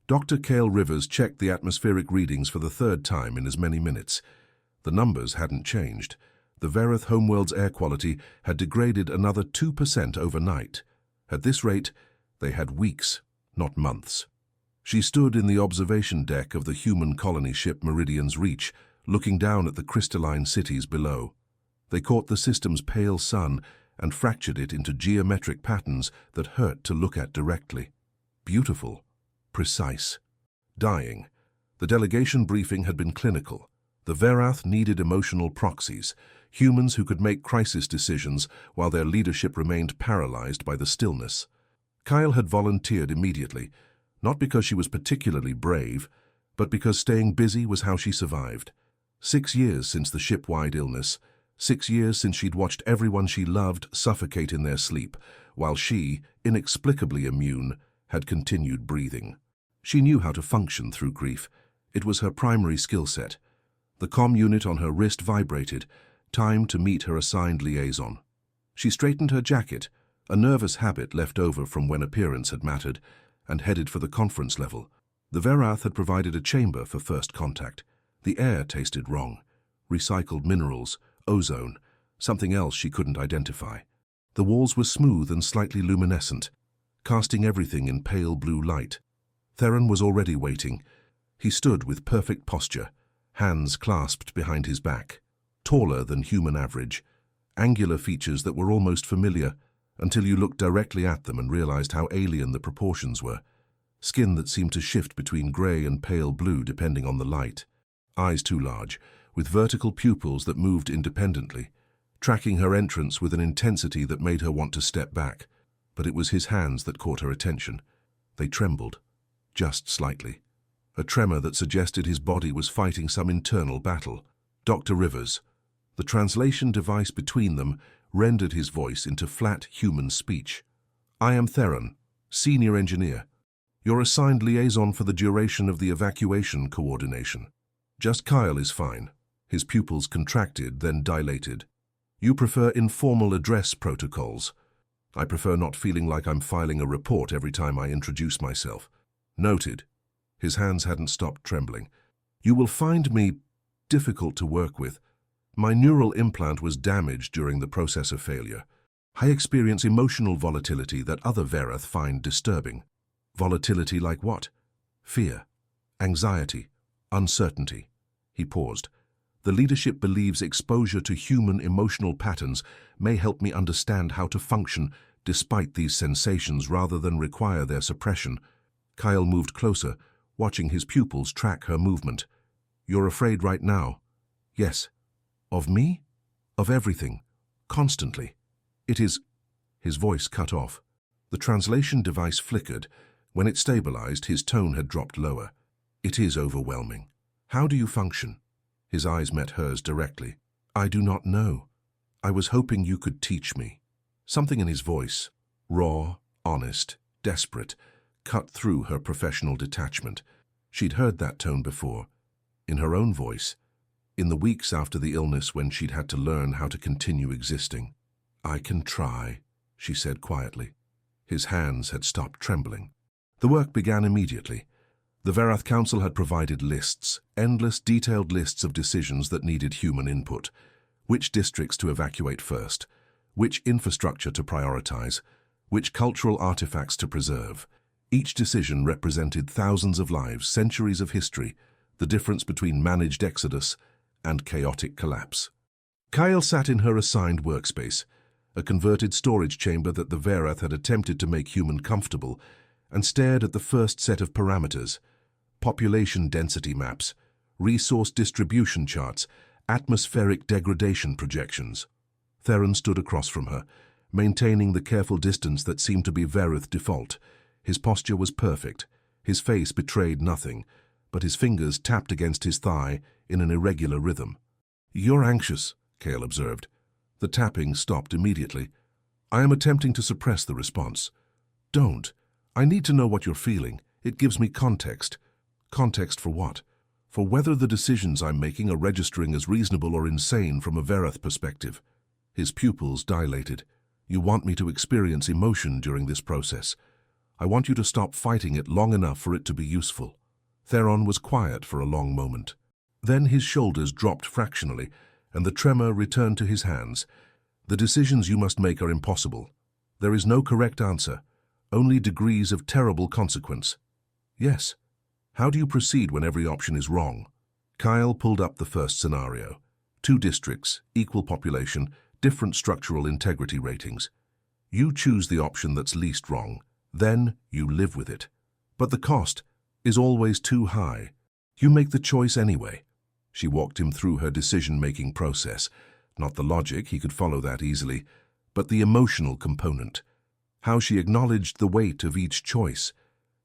Dr. Cale Rivers checked the atmospheric readings for the third time in as many minutes. The numbers hadn't changed. The Verith homeworld's air quality had degraded another 2% overnight. At this rate, they had weeks, not months. She stood in the observation deck of the human colony ship Meridian's Reach, looking down at the crystalline cities below. They caught the system's pale sun and fractured it into geometric patterns that hurt to look at directly. Beautiful. Precise. Dying. The delegation briefing had been clinical. The Verath needed emotional proxies, humans who could make crisis decisions while their leadership remained paralyzed by the stillness. Kyle had volunteered immediately, not because she was particularly brave, but because staying busy was how she survived. 6 years since the ship-wide illness, 6 years since she'd watched everyone she loved suffocate in their sleep, while she, inexplicably immune, had continued breathing. She knew how to function through grief. It was her primary skill set. The comm unit on her wrist vibrated, time to meet her assigned liaison. She straightened her jacket, a nervous habit left over from when appearance had mattered, and headed for the conference level. The Verath had provided a chamber for first contact. The air tasted wrong. Recycled minerals, ozone, something else she couldn't identify. The walls were smooth and slightly luminescent, casting everything in pale blue light. Theron was already waiting. He stood with perfect posture, hands clasped behind his back, taller than human average, angular features that were almost familiar until you looked directly at them and realized how alien the proportions were. Skin that seemed to shift between grey and pale blue depending on the light. Eyes too large, with vertical pupils that moved independently, tracking her entrance with an intensity that made her want to step back. But it was his hands that caught her attention. They trembled, just slightly. A tremor that suggested his body was fighting some internal battle. Dr. Rivers. The translation device between them rendered his voice into flat human speech. I am Theron, senior engineer. Your assigned liaison for the duration of the evacuation coordination. Just Kyle is fine. His pupils contracted, then dilated. You prefer informal address protocols. I prefer not feeling like I'm filing a report every time I introduce myself. Noted. His hands hadn't stopped trembling. You will find me difficult to work with. My neural implant was damaged during the processor failure. I experience emotional volatility that other Verith find disturbing. Volatility like what? Fear, anxiety, uncertainty. He paused. The leadership believes exposure to human emotional patterns may help me understand how to function despite these sensations rather than require their suppression. Kyle moved closer, watching his pupils track her movement. You're afraid right now? Yes. Of me? Of everything. Constantly. It is... His voice cut off. The translation device flickered. When it stabilized, his tone had dropped lower. It is overwhelming. How do you function? His eyes met hers directly. I do not know. I was hoping you could teach me. Something in his voice, raw, honest, desperate, cut through her professional detachment. She'd heard that tone before, in her own voice, in the weeks after the illness when she'd had to learn how to continue existing. I can try, she said quietly. His hands had stopped trembling. The work began immediately. The Verath Council had provided lists, endless, detailed lists of decisions that needed human input. Which districts to evacuate first, which infrastructure to prioritize, which cultural artifacts to preserve. Each decision represented thousands of lives, centuries of history, the difference between managed exodus and chaotic collapse. Kyle sat in her assigned workspace, a converted storage chamber that the Verath had attempted to make human comfortable, and stared at the first set of parameters: population density maps, resource distribution charts, atmospheric degradation projections. Theron stood across from her, maintaining the careful distance that seemed to be Verith default. His posture was perfect. His face betrayed nothing, but his fingers tapped against his thigh in an irregular rhythm. You're anxious, Cale observed. The tapping stopped immediately. I am attempting to suppress the response. Don't. I need to know what you're feeling. It gives me context. Context for what? For whether the decisions I'm making are registering as reasonable or insane from a Verith perspective. His pupils dilated. You want me to experience emotion during this process. I want you to stop fighting it long enough for it to be useful." Theron was quiet for a long moment. Then his shoulders dropped fractionally, and the tremor returned to his hands. "The decisions you must make are impossible. There is no correct answer, only degrees of terrible consequence." "Yes. How do you proceed when every option is wrong?" Kyle pulled up the first scenario. 2 districts, equal population, different structural integrity ratings. You choose the option that's least wrong. Then you live with it. But the cost is always too high. You make the choice anyway. She walked him through her decision-making process. Not the logic, he could follow that easily, but the emotional component. How she acknowledged the weight of each choice.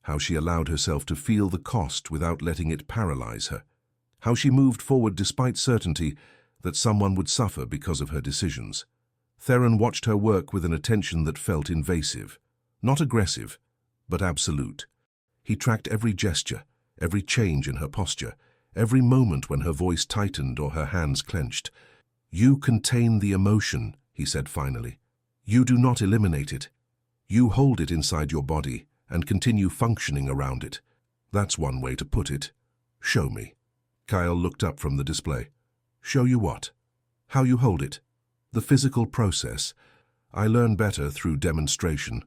How she allowed herself to feel the cost without letting it paralyze her. How she moved forward despite certainty that someone would suffer because of her decisions. Theron watched her work with an attention that felt invasive. Not aggressive, but absolute. He tracked every gesture, every change in her posture, every moment when her voice tightened or her hands clenched. "You contain the emotion," he said finally. "You do not eliminate it. You hold it inside your body and continue functioning around it. That's one way to put it. Show me." Kyle looked up from the display. "Show you what?" "How you hold it. The physical process. I learn better through demonstration."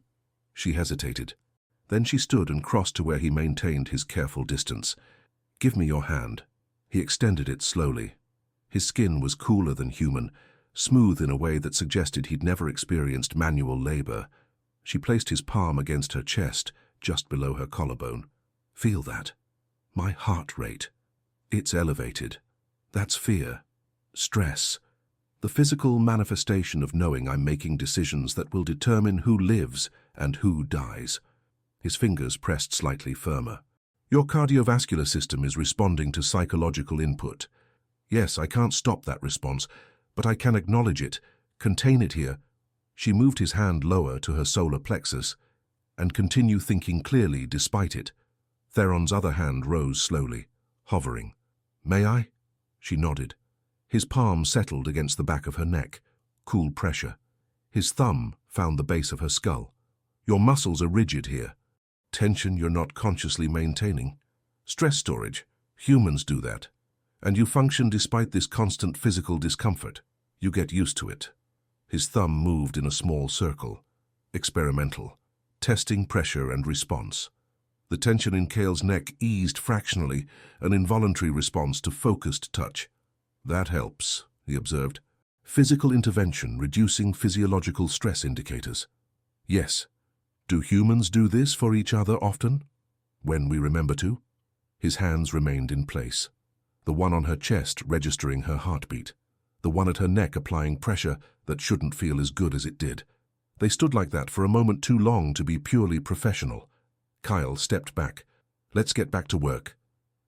She hesitated. Then she stood and crossed to where he maintained his careful distance. "Give me your hand." He extended it slowly. His skin was cooler than human, smooth in a way that suggested he'd never experienced manual labor. She placed his palm against her chest, just below her collarbone. "Feel that? My heart rate. It's elevated. That's fear. Stress. The physical manifestation of knowing I'm making decisions that will determine who lives and who dies." His fingers pressed slightly firmer. "Your cardiovascular system is responding to psychological input. Yes, I can't stop that response, but I can acknowledge it, contain it here." She moved his hand lower to her solar plexus and continue thinking clearly despite it. Theron's other hand rose slowly, hovering. "May I?" She nodded. His palm settled against the back of her neck, cool pressure. His thumb found the base of her skull. "Your muscles are rigid here. Tension you're not consciously maintaining. Stress storage. Humans do that. And you function despite this constant physical discomfort. You get used to it." His thumb moved in a small circle. Experimental. Testing pressure and response. The tension in Cale's neck eased fractionally, an involuntary response to focused touch. "That helps," he observed. "Physical intervention reducing physiological stress indicators." "Yes. Do humans do this for each other often? When we remember to?" His hands remained in place. The one on her chest registering her heartbeat. The one at her neck applying pressure that shouldn't feel as good as it did. They stood like that for a moment too long to be purely professional. Kyle stepped back. "Let's get back to work."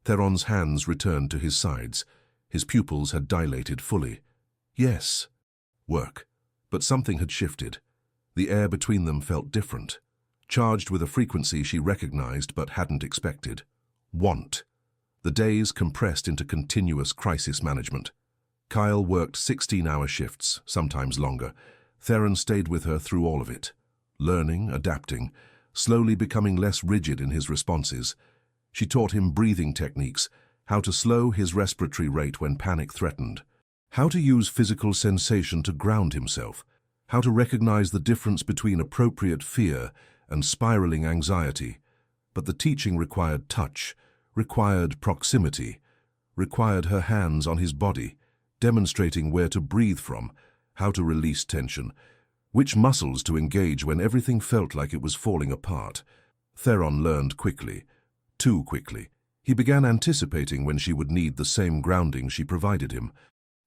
Theron's hands returned to his sides. His pupils had dilated fully. "Yes, work." But something had shifted. The air between them felt different, charged with a frequency she recognized but hadn't expected. Want. The days compressed into continuous crisis management. Kyle worked 16-hour shifts, sometimes longer. Theron stayed with her through all of it, learning, adapting, slowly becoming less rigid in his responses. She taught him breathing techniques, how to slow his respiratory rate when panic threatened, how to use physical sensation to ground himself, how to recognize the difference between appropriate fear and spiraling anxiety. But the teaching required touch, required proximity, required her hands on his body, demonstrating where to breathe from, how to release tension, which muscles to engage when everything felt like it was falling apart. Theron learned quickly, too quickly. He began anticipating when she would need the same grounding she provided him,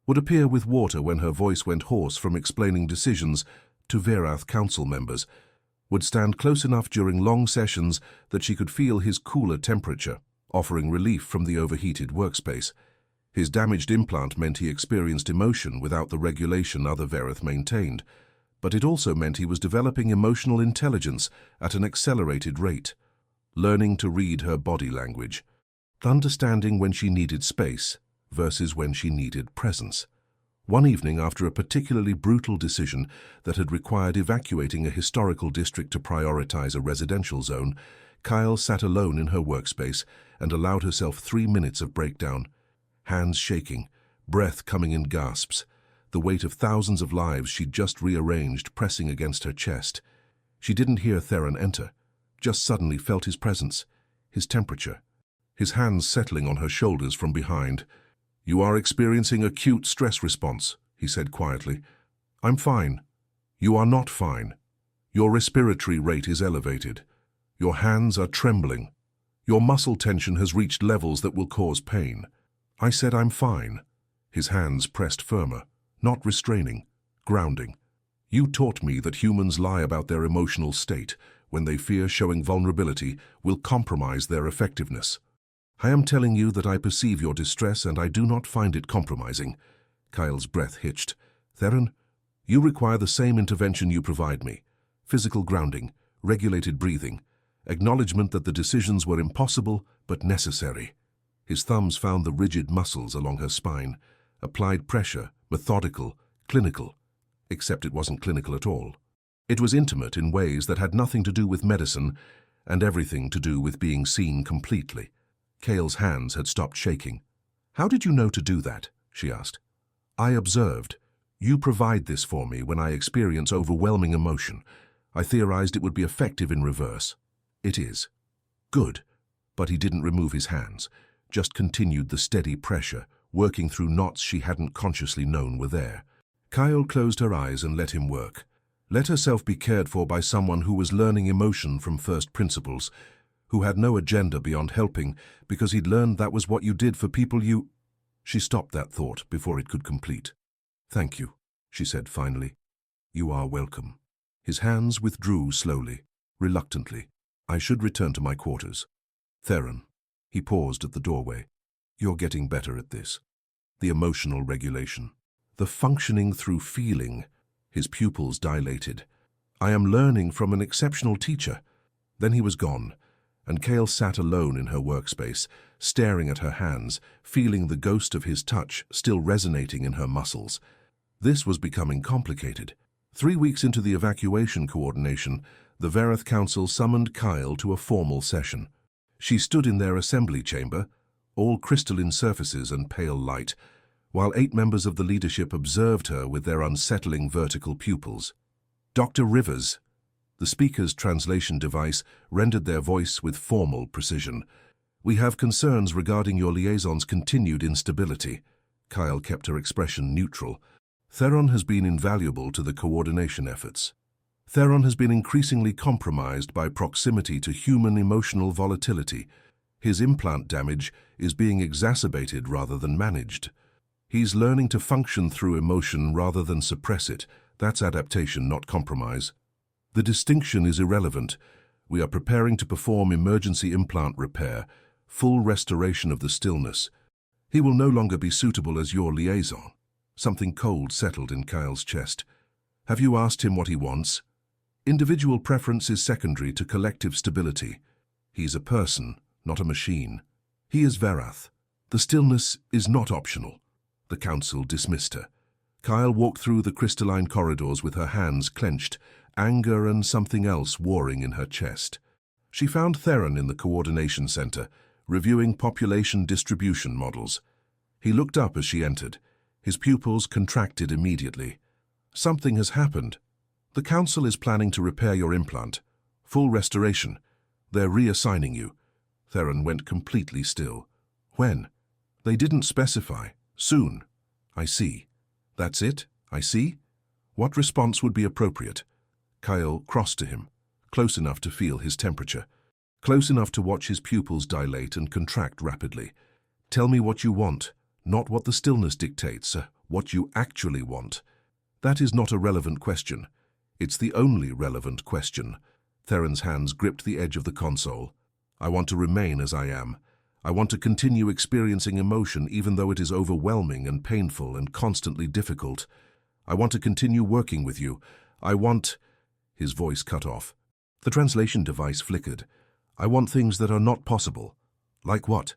would appear with water when her voice went hoarse from explaining decisions to Verath council members, would stand close enough during long sessions that she could feel his cooler temperature, offering relief from the overheated workspace. His damaged implant meant he experienced emotion without the regulation other Verath maintained, but it also meant he was developing emotional intelligence at an accelerated rate, learning to read her body language, understanding when she needed space versus when she needed presence, One evening, after a particularly brutal decision that had required evacuating a historical district to prioritize a residential zone, Kyle sat alone in her workspace and allowed herself 3 minutes of breakdown. Hands shaking, breath coming in gasps, the weight of thousands of lives she'd just rearranged pressing against her chest. She didn't hear Theron enter, just suddenly felt his presence, his temperature, his hands settling on her shoulders from behind. "You are experiencing acute stress response," he said quietly. "I'm fine." "You are not fine. Your respiratory rate is elevated. Your hands are trembling. Your muscle tension has reached levels that will cause pain." "I said I'm fine." His hands pressed firmer, not restraining, grounding. "You taught me that humans lie about their emotional state when they fear showing vulnerability will compromise their effectiveness. I am telling you that I perceive your distress and I do not find it compromising." Kyle's breath hitched. "Theron, you require the same intervention you provide me. Physical grounding, regulated breathing, acknowledgement that the decisions were impossible but necessary." His thumbs found the rigid muscles along her spine, applied pressure, methodical, clinical. Except it wasn't clinical at all. It was intimate in ways that had nothing to do with medicine and everything to do with being seen completely. Kale's hands had stopped shaking. "How did you know to do that?" she asked. "I observed. You provide this for me when I experience overwhelming emotion. I theorized it would be effective in reverse. It is." "Good." But he didn't remove his hands, just continued the steady pressure, working through knots she hadn't consciously known were there. Kyle closed her eyes and let him work. Let herself be cared for by someone who was learning emotion from first principles, who had no agenda beyond helping because he'd learned that was what you did for people you... She stopped that thought before it could complete. "Thank you," she said finally. "You are welcome." His hands withdrew slowly, reluctantly. "I should return to my quarters." "Theron." He paused at the doorway. "You're getting better at this. The emotional regulation. The functioning through feeling." His pupils dilated. "I am learning from an exceptional teacher." Then he was gone, and Kale sat alone in her workspace, staring at her hands, feeling the ghost of his touch still resonating in her muscles. This was becoming complicated. 3 weeks into the evacuation coordination, the Verith Council summoned Kyle to a formal session. She stood in their assembly chamber, all crystalline surfaces and pale light, while 8 members of the leadership observed her with their unsettling vertical pupils. "Dr. Rivers." The speaker's translation device rendered their voice with formal precision. "We have concerns regarding your liaison's continued instability." Kyle kept her expression neutral. "Theron has been invaluable to the coordination efforts. Theron has been increasingly compromised by proximity to human emotional volatility. His implant damage is being exacerbated rather than managed. He's learning to function through emotion rather than suppress it. That's adaptation, not compromise. The distinction is irrelevant. We are preparing to perform emergency implant repair, full restoration of the stillness. He will no longer be suitable as your liaison." Something cold settled in Kyle's chest. "Have you asked him what he wants?" "Individual preference is secondary to collective stability. He's a person, not a machine. He is Verath. The stillness is not optional." The council dismissed her. Kyle walked through the crystalline corridors with her hands clenched, anger and something else warring in her chest. She found Theron in the coordination center, reviewing population distribution models. He looked up as she entered. His pupils contracted immediately. "Something has happened. The council is planning to repair your implant. Full restoration. They're reassigning you." Theron went completely still. "When?" "They didn't specify. Soon." "I see. That's it? I see? What response would be appropriate?" Kyle crossed to him, close enough to feel his temperature, close enough to watch his pupils dilate and contract rapidly. "Tell me what you want, not what the stillness dictates, what you actually want." "That is not a relevant question. It's the only relevant question." Theron's hands gripped the edge of the console. "I want to remain as I am. I want to continue experiencing emotion even though it is overwhelming and painful and constantly difficult. I want to continue working with you. I want..." His voice cut off. The translation device flickered. "I want things that are not possible." "Like what?"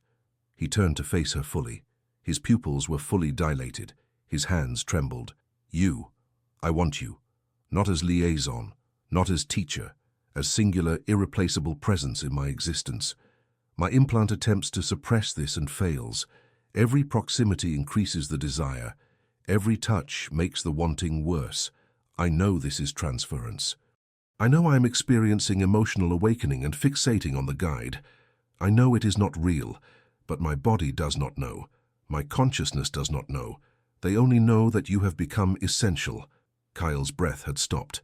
He turned to face her fully. His pupils were fully dilated, His hands trembled. You. I want you. Not as liaison, not as teacher, as singular, irreplaceable presence in my existence. My implant attempts to suppress this and fails. Every proximity increases the desire. Every touch makes the wanting worse. I know this is transference. I know I am experiencing emotional awakening and fixating on the guide. I know it is not real, but my body does not know. My consciousness does not know. They only know that you have become essential. Kyle's breath had stopped.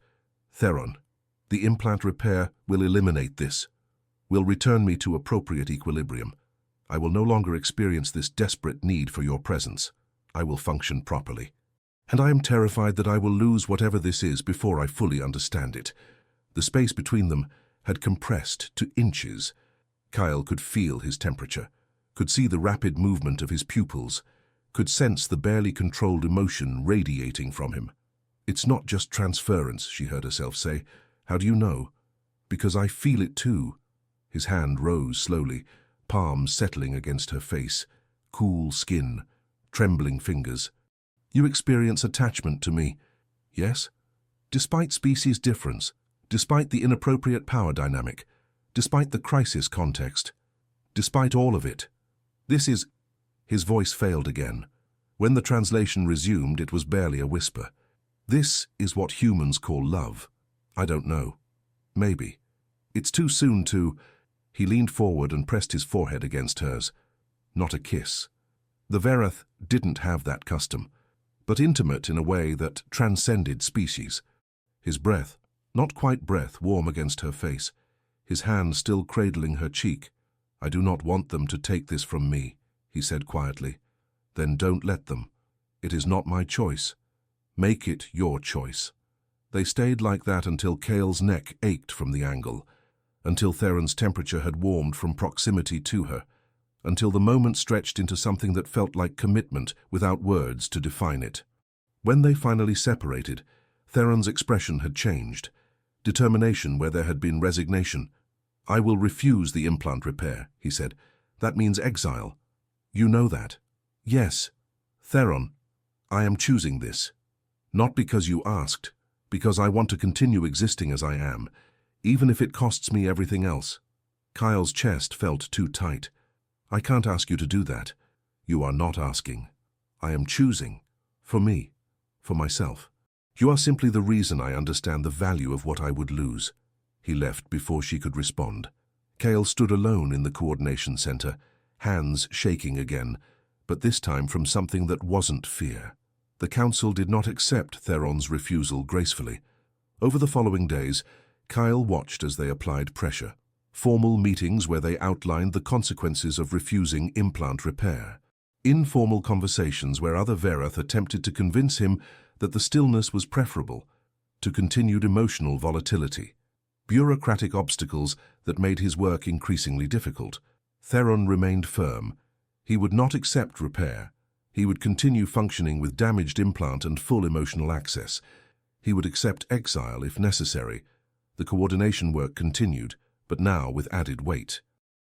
Theron, the implant repair will eliminate this. Will return me to appropriate equilibrium. I will no longer experience this desperate need for your presence. I will function properly. And I am terrified that I will lose whatever this is before I fully understand it. The space between them had compressed to inches. Kyle could feel his temperature, could see the rapid movement of his pupils, could sense the barely controlled emotion radiating from him. It's not just transference, she heard herself say. How do you know? Because I feel it too. His hand rose slowly, palms settling against her face, cool skin, trembling fingers. You experience attachment to me, yes? Despite species difference, despite the inappropriate power dynamic, despite the crisis context, despite all of it. This is... His voice failed again. When the translation resumed, it was barely a whisper. This is what humans call love. I don't know. Maybe. It's too soon to... He leaned forward and pressed his forehead against hers. Not a kiss. The Verath didn't have that custom, but intimate in a way that transcended species. His breath, not quite breath, warm against her face, his hand still cradling her cheek. I do not want them to take this from me, he said quietly. Then don't let them. It is not my choice. Make it your choice. They stayed like that until Cale's neck ached from the angle, until Theron's temperature had warmed from proximity to her, until the moment stretched into something that felt like commitment without words to define it. When they finally separated, Theron's expression had changed. Determination where there had been resignation. I will refuse the implant repair, he said. That means exile. You know that. Yes. Theron, I am choosing this. Not because you asked, because I want to continue existing as I am, even if it costs me everything else. Kyle's chest felt too tight. I can't ask you to do that. You are not asking. I am choosing. For me. For myself. You are simply the reason I understand the value of what I would lose. He left before she could respond. Kale stood alone in the coordination center, hands shaking again, but this time from something that wasn't fear. The council did not accept Theron's refusal gracefully. Over the following days, Kyle watched as they applied pressure. Formal meetings where they outlined the consequences of refusing implant repair. Informal conversations where other Verath attempted to convince him that the stillness was preferable to continued emotional volatility. Bureaucratic obstacles that made his work increasingly difficult. Theron remained firm. He would not accept repair. He would continue functioning with damaged implant and full emotional access. He would accept exile if necessary. The coordination work continued, but now with added weight.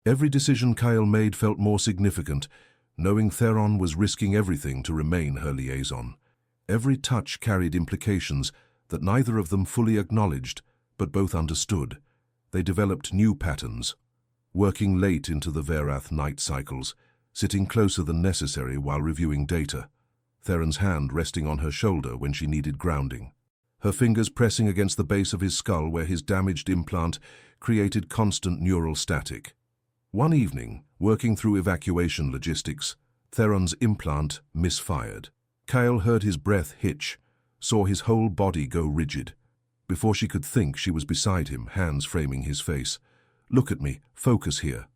Every decision Kyle made felt more significant, knowing Theron was risking everything to remain her liaison. Every touch carried implications that neither of them fully acknowledged, but both understood. They developed new patterns, working late into the Verath night cycles, sitting closer than necessary while reviewing data, Theron's hand resting on her shoulder when she needed grounding, her fingers pressing against the base of his skull where his damaged implant created constant neural static. One evening, working through evacuation logistics, Theron's implant misfired. Kyle heard his breath hitch, saw his whole body go rigid. Before she could think, she was beside him, hands framing his face. Look at me, focus here.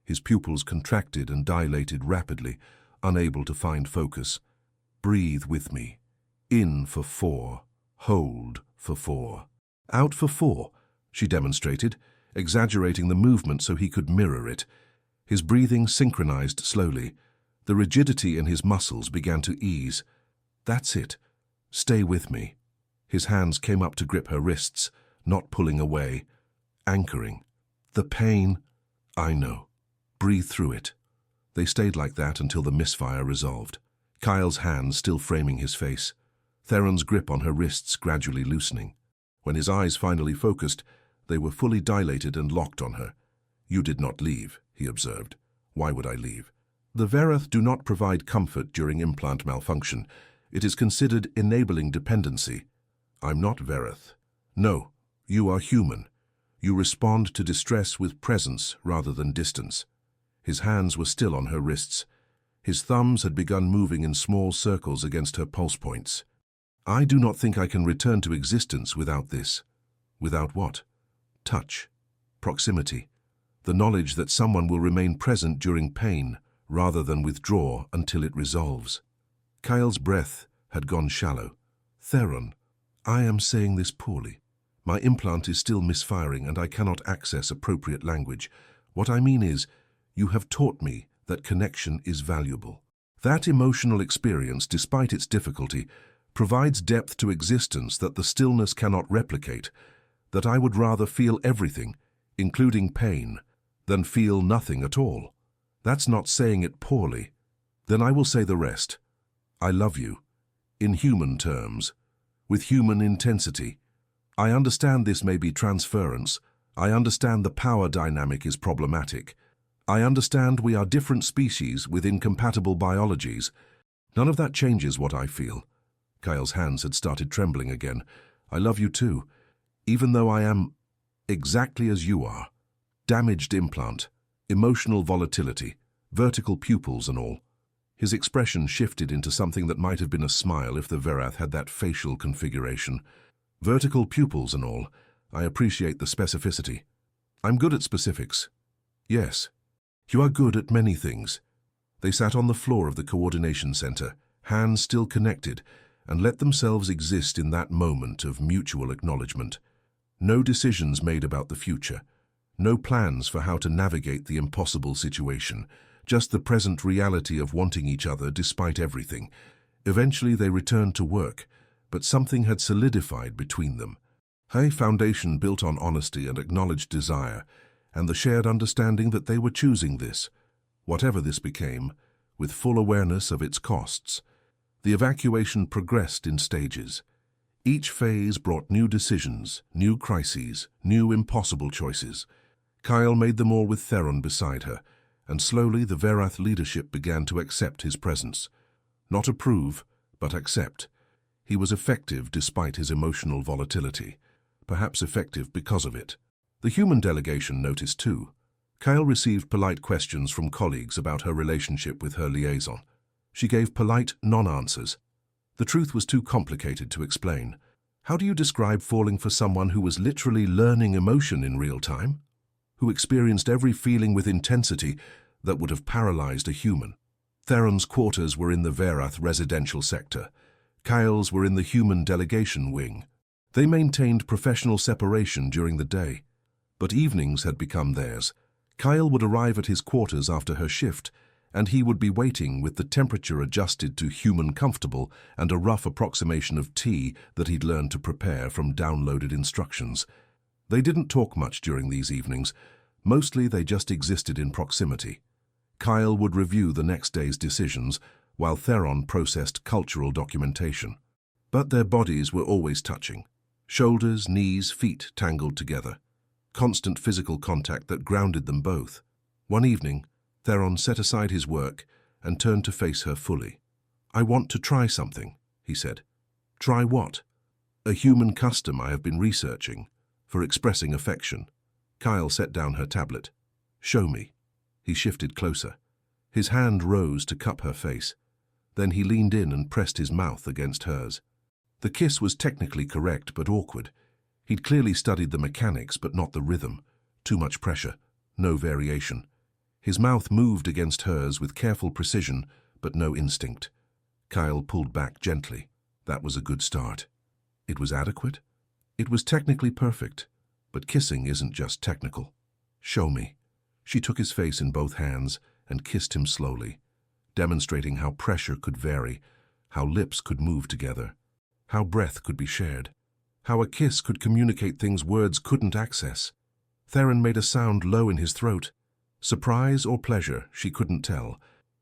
His pupils contracted and dilated rapidly, unable to find focus. Breathe with me. In for 4. Hold for 4. Out for 4, she demonstrated, exaggerating the movement so he could mirror it. His breathing synchronized slowly. The rigidity in his muscles began to ease. That's it. Stay with me. His hands came up to grip her wrists, not pulling away, anchoring. The pain, I know. Breathe through it. They stayed like that until the misfire resolved. Kyle's hands still framing his face, Theron's grip on her wrists gradually loosening. When his eyes finally focused, they were fully dilated and locked on her. "You did not leave," he observed. "Why would I leave?" "The Verath do not provide comfort during implant malfunction. It is considered enabling dependency." "I'm not Verath." "No, you are human. You respond to distress with presence rather than distance." His hands were still on her wrists. His thumbs had begun moving in small circles against her pulse points. "I do not think I can return to existence without this." "Without what?" "Touch. Proximity. The knowledge that someone will remain present during pain rather than withdraw until it resolves." Kyle's breath had gone shallow. "Theron, I am saying this poorly. My implant is still misfiring and I cannot access appropriate language. What I mean is, you have taught me that connection is valuable. That emotional experience, despite its difficulty, provides depth to existence that the stillness cannot replicate, that I would rather feel everything, including pain, than feel nothing at all. That's not saying it poorly. Then I will say the rest. I love you. In human terms. With human intensity. I understand this may be transference. I understand the power dynamic is problematic. I understand we are different species with incompatible biologies. None of that changes what I feel." Kyle's hands had started trembling again. "I love you too, even though I am exactly as you are. Damaged implant, emotional volatility, vertical pupils and all." His expression shifted into something that might have been a smile if the Verath had that facial configuration. "Vertical pupils and all. I appreciate the specificity. I'm good at specifics." "Yes, you are good at many things." They sat on the floor of the coordination center, hands still connected, and let themselves exist in that moment of mutual acknowledgement. No decisions made about the future. No plans for how to navigate the impossible situation. Just the present reality of wanting each other despite everything. Eventually they returned to work, but something had solidified between them. A foundation built on honesty and acknowledged desire, and the shared understanding that they were choosing this, whatever this became, with full awareness of its costs. The evacuation progressed in stages. Each phase brought new decisions, new crises, new impossible choices. Kyle made them all with Theron beside her, and slowly the Verath leadership began to accept his presence. Not approve, but accept. He was effective despite his emotional volatility, perhaps effective because of it. The human delegation noticed too. Kyle received polite questions from colleagues about her relationship with her liaison. She gave polite non-answers. The truth was too complicated to explain. How do you describe falling for someone who was literally learning emotion in real time? Who experienced every feeling with intensity that would have paralyzed a human? Theron's quarters were in the Verath residential sector. Kyle's were in the human delegation wing. They maintained professional separation during the day, but evenings had become theirs. Kyle would arrive at his quarters after her shift, and he would be waiting with the temperature adjusted to human comfortable and a rough approximation of tea that he'd learned to prepare from downloaded instructions. They didn't talk much during these evenings. Mostly they just existed in proximity. Kyle would review the next day's decisions, while Theron processed cultural documentation. But their bodies were always touching. Shoulders, knees, feet tangled together. Constant physical contact that grounded them both. One evening, Theron set aside his work and turned to face her fully. "I want to try something," he said. "Try what?" "A human custom I have been researching, for expressing affection." Kyle set down her tablet. "Show me." He shifted closer. His hand rose to cup her face. Then he leaned in and pressed his mouth against hers. The kiss was technically correct but awkward. He'd clearly studied the mechanics but not the rhythm. Too much pressure, no variation. His mouth moved against hers with careful precision but no instinct. Kyle pulled back gently. That was a good start. It was adequate? It was technically perfect. But kissing isn't just technical. "Show me." She took his face in both hands and kissed him slowly, demonstrating how pressure could vary, how lips could move together, how breath could be shared, how a kiss could communicate things words couldn't access. Theron made a sound low in his throat. Surprise or pleasure, she couldn't tell.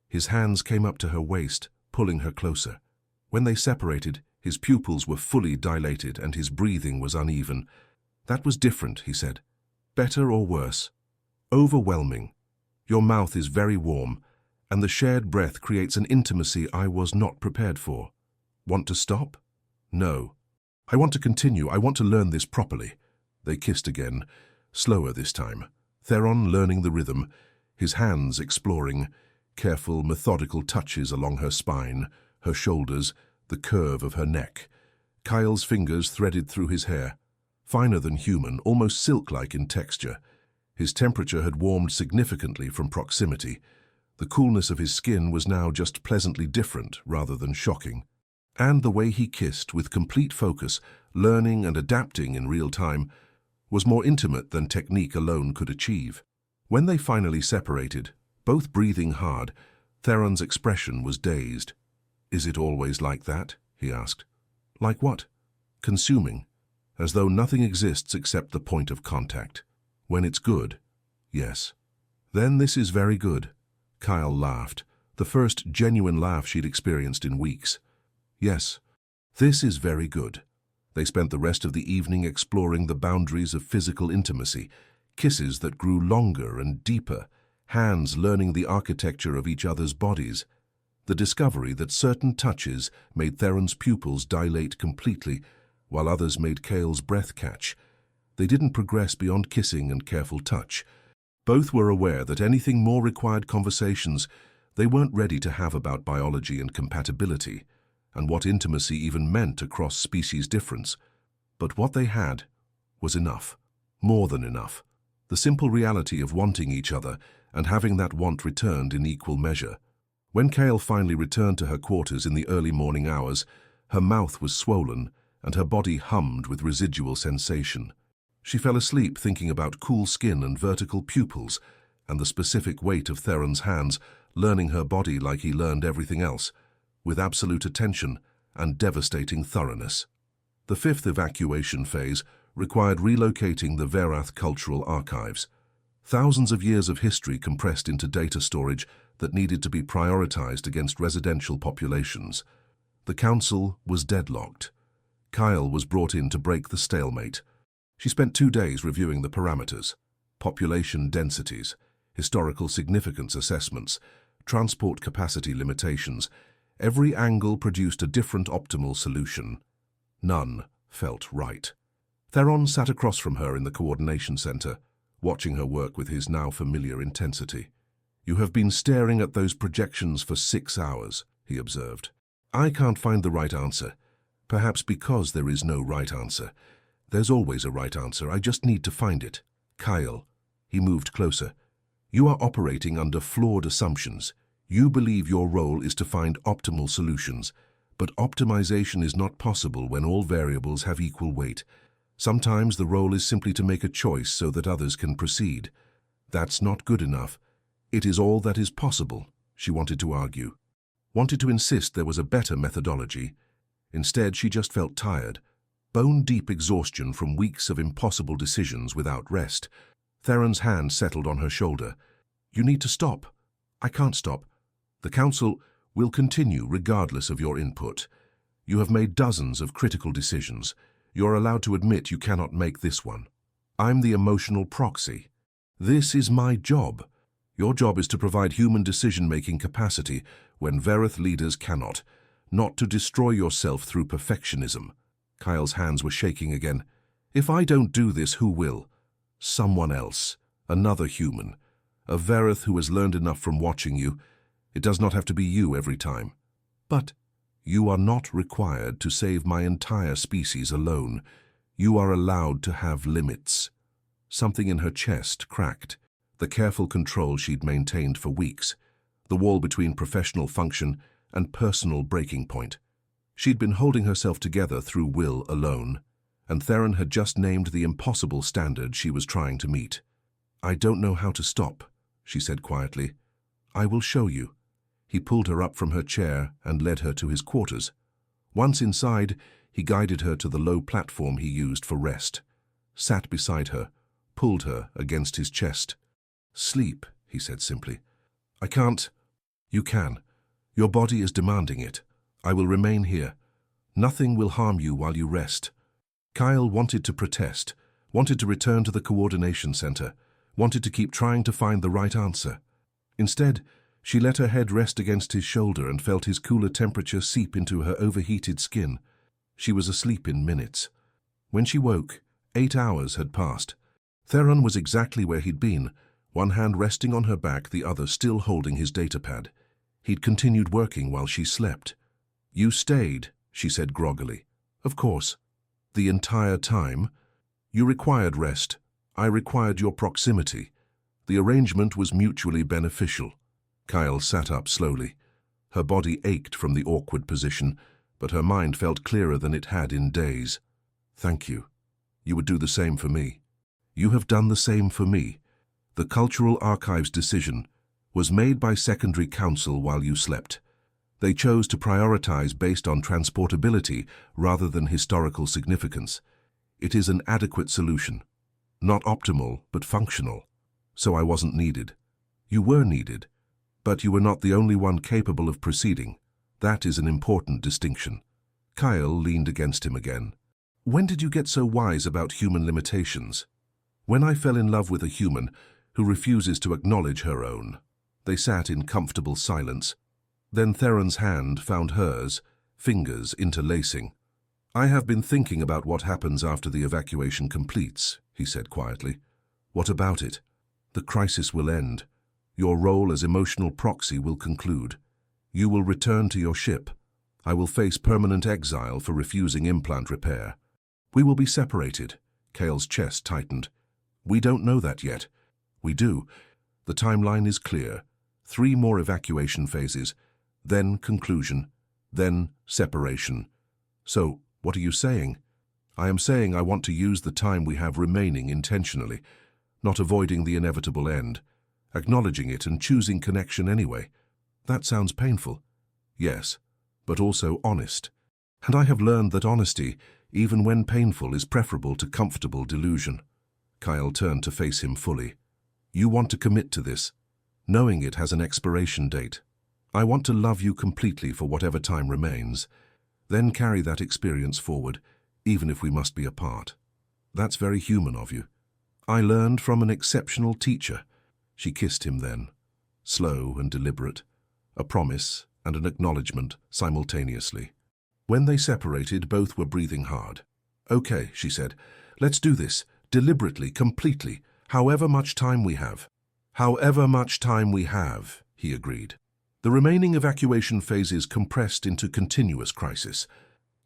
His hands came up to her waist, pulling her closer. When they separated, his pupils were fully dilated and his breathing was uneven. "That was different," he said. "Better or worse?" "Overwhelming. Your mouth is very warm, and the shared breath creates an intimacy I was not prepared for." "Want to stop?" "No. I want to continue. I want to learn this properly." They kissed again, slower this time. Theron learning the rhythm, his hands exploring, careful, methodical touches along her spine, her shoulders, the curve of her neck. Kyle's fingers threaded through his hair, finer than human, almost silk-like in texture. His temperature had warmed significantly from proximity. The coolness of his skin was now just pleasantly different rather than shocking. And the way he kissed, with complete focus, learning and adapting in real time, was more intimate than technique alone could achieve. When they finally separated, both breathing hard, Theron's expression was dazed. "Is it always like that?" he asked. "Like what?" "Consuming, as though nothing exists except the point of contact. When it's good, yes." "Then this is very good." Kyle laughed, the first genuine laugh she'd experienced in weeks. "Yes, this is very good." They spent the rest of the evening exploring the boundaries of physical intimacy, kisses that grew longer and deeper, hands learning the architecture of each other's bodies. The discovery that certain touches made Theron's pupils dilate completely, while others made Kale's breath catch. They didn't progress beyond kissing and careful touch. Both were aware that anything more required conversations they weren't ready to have about biology and compatibility, and what intimacy even meant across species difference. But what they had was enough, more than enough. The simple reality of wanting each other and having that want returned in equal measure. When Kale finally returned to her quarters in the early morning hours, her mouth was swollen and her body hummed with residual sensation. She fell asleep thinking about cool skin and vertical pupils and the specific weight of Theron's hands, learning her body like he learned everything else, with absolute attention and devastating thoroughness. The fifth evacuation phase required relocating the Verath cultural archives. Thousands of years of history compressed into data storage that needed to be prioritized against residential populations. The council was deadlocked. Kyle was brought in to break the stalemate. She spent 2 days reviewing the parameters: population densities, historical significance assessments, transport capacity limitations. Every angle produced a different optimal solution. None felt right. Theron sat across from her in the coordination center, watching her work with his now familiar intensity. "You have been staring at those projections for 6 hours, he observed. "I can't find the right answer. Perhaps because there is no right answer. There's always a right answer, I just need to find it." "Kyle," he moved closer, "you are operating under flawed assumptions. You believe your role is to find optimal solutions, but optimization is not possible when all variables have equal weight. Sometimes the role is simply to make a choice so that others can proceed. That's not good enough. It is all that is possible," she wanted to argue. Wanted to insist there was a better methodology. Instead, she just felt tired. Bone-deep exhaustion from weeks of impossible decisions without rest. Theron's hand settled on her shoulder. "You need to stop." "I can't stop. The council will continue regardless of your input. You have made dozens of critical decisions. You're allowed to admit you cannot make this one. I'm the emotional proxy. This is my job. Your job is to provide human decision-making capacity when Verath leaders cannot, not to destroy yourself through perfectionism." Kyle's hands were shaking again. "If I don't do this, who will? Someone else. Another human. A Verath who has learned enough from watching you. It does not have to be you every time. But you are not required to save my entire species alone. You are allowed to have limits." Something in her chest cracked. The careful control she'd maintained for weeks. The wall between professional function and personal breaking point. She'd been holding herself together through will alone, and Theron had just named the impossible standard she was trying to meet. "I don't know how to stop," she said quietly. "I will show you." He pulled her up from her chair and led her to his quarters. Once inside, he guided her to the low platform he used for rest, sat beside her, pulled her against his chest. "Sleep," he said simply. "I can't." "You can. Your body is demanding it. I will remain here. Nothing will harm you while you rest. Kyle wanted to protest, wanted to return to the coordination center, wanted to keep trying to find the right answer. Instead, she let her head rest against his shoulder and felt his cooler temperature seep into her overheated skin. She was asleep in minutes. When she woke, 8 hours had passed. Theron was exactly where he'd been, one hand resting on her back, the other still holding his datapad. He'd continued working while she slept. "You stayed," she said groggily. "Of course. The entire time? You required rest. I required your proximity. The arrangement was mutually beneficial." Kyle sat up slowly. Her body ached from the awkward position, but her mind felt clearer than it had in days. "Thank you. You would do the same for me. You have done the same for me. The Cultural Archive's decision was made by Secondary Council while you slept. They chose to prioritize based on transportability rather than historical significance. It is an adequate solution. Not optimal, but functional. So I wasn't needed. You were needed, but you were not the only one capable of proceeding. That is an important distinction." Kyle leaned against him again. "When did you get so wise about human limitations?" "When I fell in love with a human who refuses to acknowledge her own." They sat in comfortable silence. Then Theron's hand found hers, fingers interlacing. "I have been thinking about what happens after the evacuation completes," he said quietly. "What about it? The crisis will end. Your role as emotional proxy will conclude. You will return to your ship. I will face permanent exile for refusing implant repair. We will be separated." Kale's chest tightened. "We don't know that yet." "We do. The timeline is clear. 3 more evacuation phases, then conclusion, then separation." "So, what are you saying?" "I am saying I want to use the time we have remaining intentionally, not avoiding the inevitable end, acknowledging it and choosing connection anyway." "That sounds painful." "Yes, but also honest. And I have learned that honesty, even when painful, is preferable to comfortable delusion." Kyle turned to face him fully. "You want to commit to this, knowing it has an expiration date. I want to love you completely for whatever time remains, then carry that experience forward, even if we must be apart. That's very human of you. I learned from an exceptional teacher." She kissed him then, slow and deliberate, a promise and an acknowledgement simultaneously. When they separated, both were breathing hard. "Okay," she said, "let's do this, deliberately, completely, however much time we have." "However much time we have," he agreed. The remaining evacuation phases compressed into continuous crisis.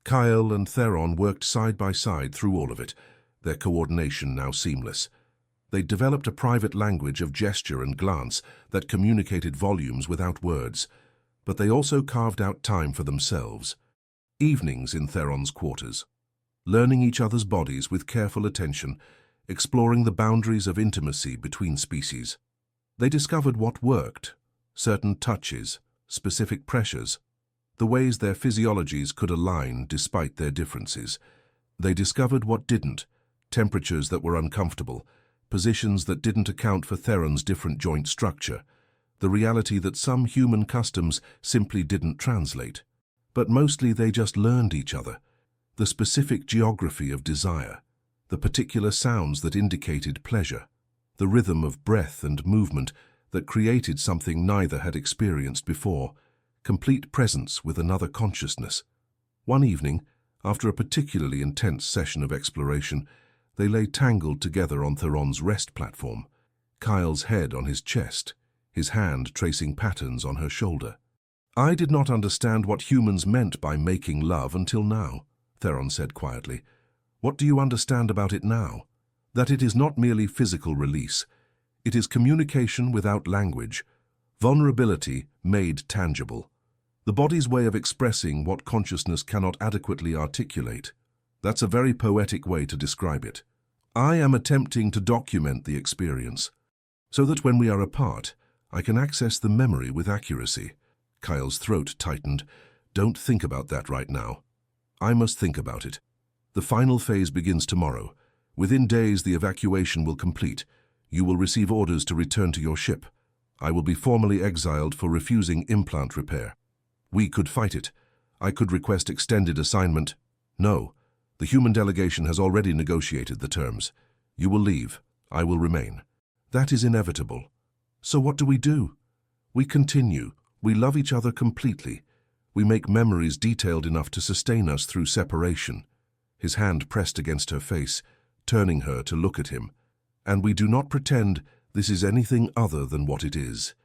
Kyle and Theron worked side by side through all of it, their coordination now seamless. They developed a private language of gesture and glance that communicated volumes without words, but they also carved out time for themselves. Evenings in Theron's quarters, learning each other's bodies with careful attention, exploring the boundaries of intimacy between species. They discovered what worked, certain touches, specific pressures, the ways their physiologies could align despite their differences. They discovered what didn't, temperatures that were uncomfortable, positions that didn't account for Theron's different joint structure, the reality that some human customs simply didn't translate. But mostly they just learned each other, the specific geography of desire, the particular sounds that indicated pleasure, the rhythm of breath and movement that created something neither had experienced before, complete presence with another consciousness. One evening, after a particularly intense session of exploration, they lay tangled together on Theron's rest platform, Kyle's head on his chest, his hand tracing patterns on her shoulder. "I did not understand what humans meant by making love until now," Theron said quietly. "What do you understand about it now? That it is not merely physical release. It is communication without language, vulnerability made tangible. The body's way of expressing what consciousness cannot adequately articulate. That's a very poetic way to describe it. I am attempting to document the experience, so that when we are apart, I can access the memory with accuracy." Kyle's throat tightened. "Don't think about that right now. I must think about it. The final phase begins tomorrow. Within days, the evacuation will complete. You will receive orders to return to your ship. I will be formally exiled for refusing implant repair. We could fight it. I could request extended assignment. No, the human delegation has already negotiated the terms. You will leave. I will remain. That is inevitable. So what do? We continue. We love each other completely. We make memories detailed enough to sustain us through separation. His hand pressed against her face, turning her to look at him. And we do not pretend this is anything other than what it is.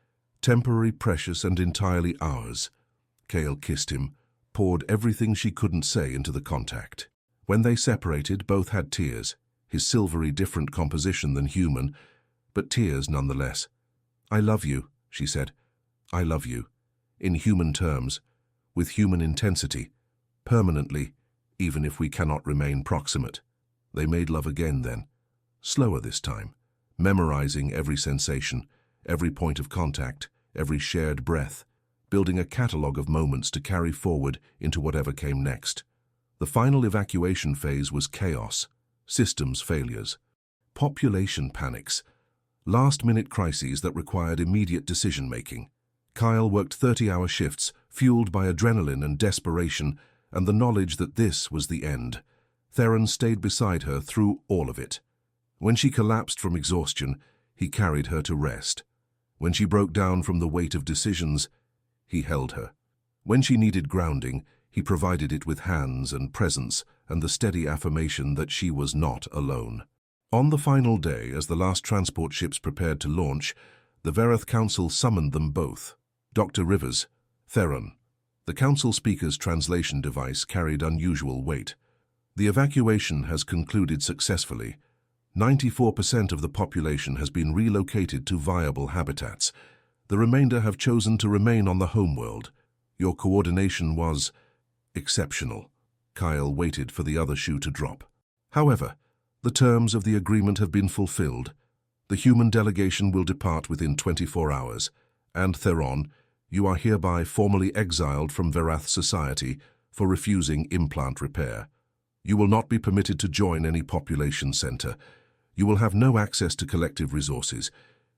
Temporary, precious, and entirely ours. Cale kissed him, poured everything she couldn't say into the contact. When they separated, both had tears, his silvery different composition than human, but tears nonetheless. I love you, she said. I love you. In human terms, with human intensity, permanently, even if we cannot remain proximate. They made love again then, slower this time, memorizing every sensation, every point of contact, every shared breath, building a catalogue of moments to carry forward into whatever came next. The final evacuation phase was chaos, systems failures, population panics, last-minute crises that required immediate decision-making. Kyle worked 30-hour shifts, fueled by adrenaline and desperation, and the knowledge that this was the end. Theron stayed beside her through all of it. When she collapsed from exhaustion, he carried her to rest. When she broke down from the weight of decisions, he held her. When she needed grounding, he provided it with hands and presence and the steady affirmation that she was not alone. On the final day, as the last transport ships prepared to launch, the Verith Council summoned them both. Dr. Rivers, Theron. The Council speaker's translation device carried unusual weight. The evacuation has concluded successfully. 94% of the population has been relocated to viable habitats. The remainder have chosen to remain on the homeworld. Your coordination was exceptional. Kyle waited for the other shoe to drop. However, the terms of the agreement have been fulfilled. The human delegation will depart within 24 hours. And Theron, you are hereby formally exiled from Verath society for refusing implant repair. You will not be permitted to join any population center. You will have no access to collective resources.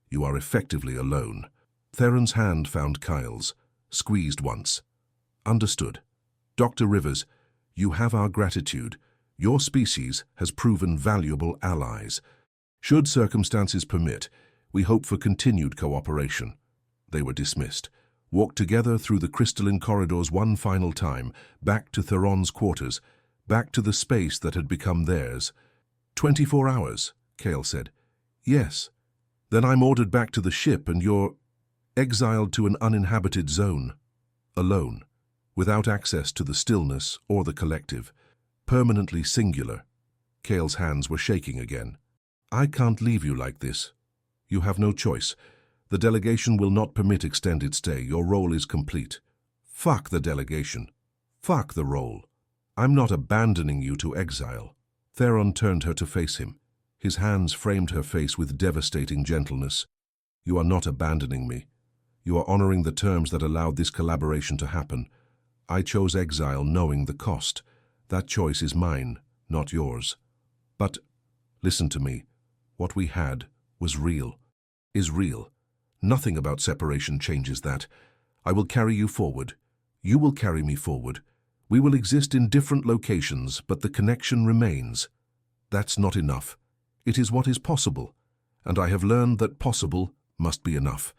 You are effectively alone. Theron's hand found Kyle's, squeezed once. Understood. Dr. Rivers, you have our gratitude. Your species has proven valuable allies. Should circumstances permit, we hope for continued cooperation. They were dismissed, walked together through the crystalline corridors one final time, back to Theron's quarters, back to the space that had become theirs. 24 hours, Cale said. Yes. Then I'm ordered back to the ship and you're exiled to an uninhabited zone. Alone, without access to the stillness or the collective. Permanently singular. Cale's hands were shaking again. I can't leave you like this. You have no choice. The delegation will not permit extended stay. Your role is complete. Fuck the delegation. Fuck the role. I'm not abandoning you to exile. Theron turned her to face him. His hands framed her face with devastating gentleness. You are not abandoning me. You are honoring the terms that allowed this collaboration to happen. I chose exile knowing the cost. That choice is mine, not yours. But, listen to me. What we had was real. Is real. Nothing about separation changes that. I will carry you forward. You will carry me forward. We will exist in different locations, but the connection remains. That's not enough. It is what is possible, and I have learned that possible must be enough.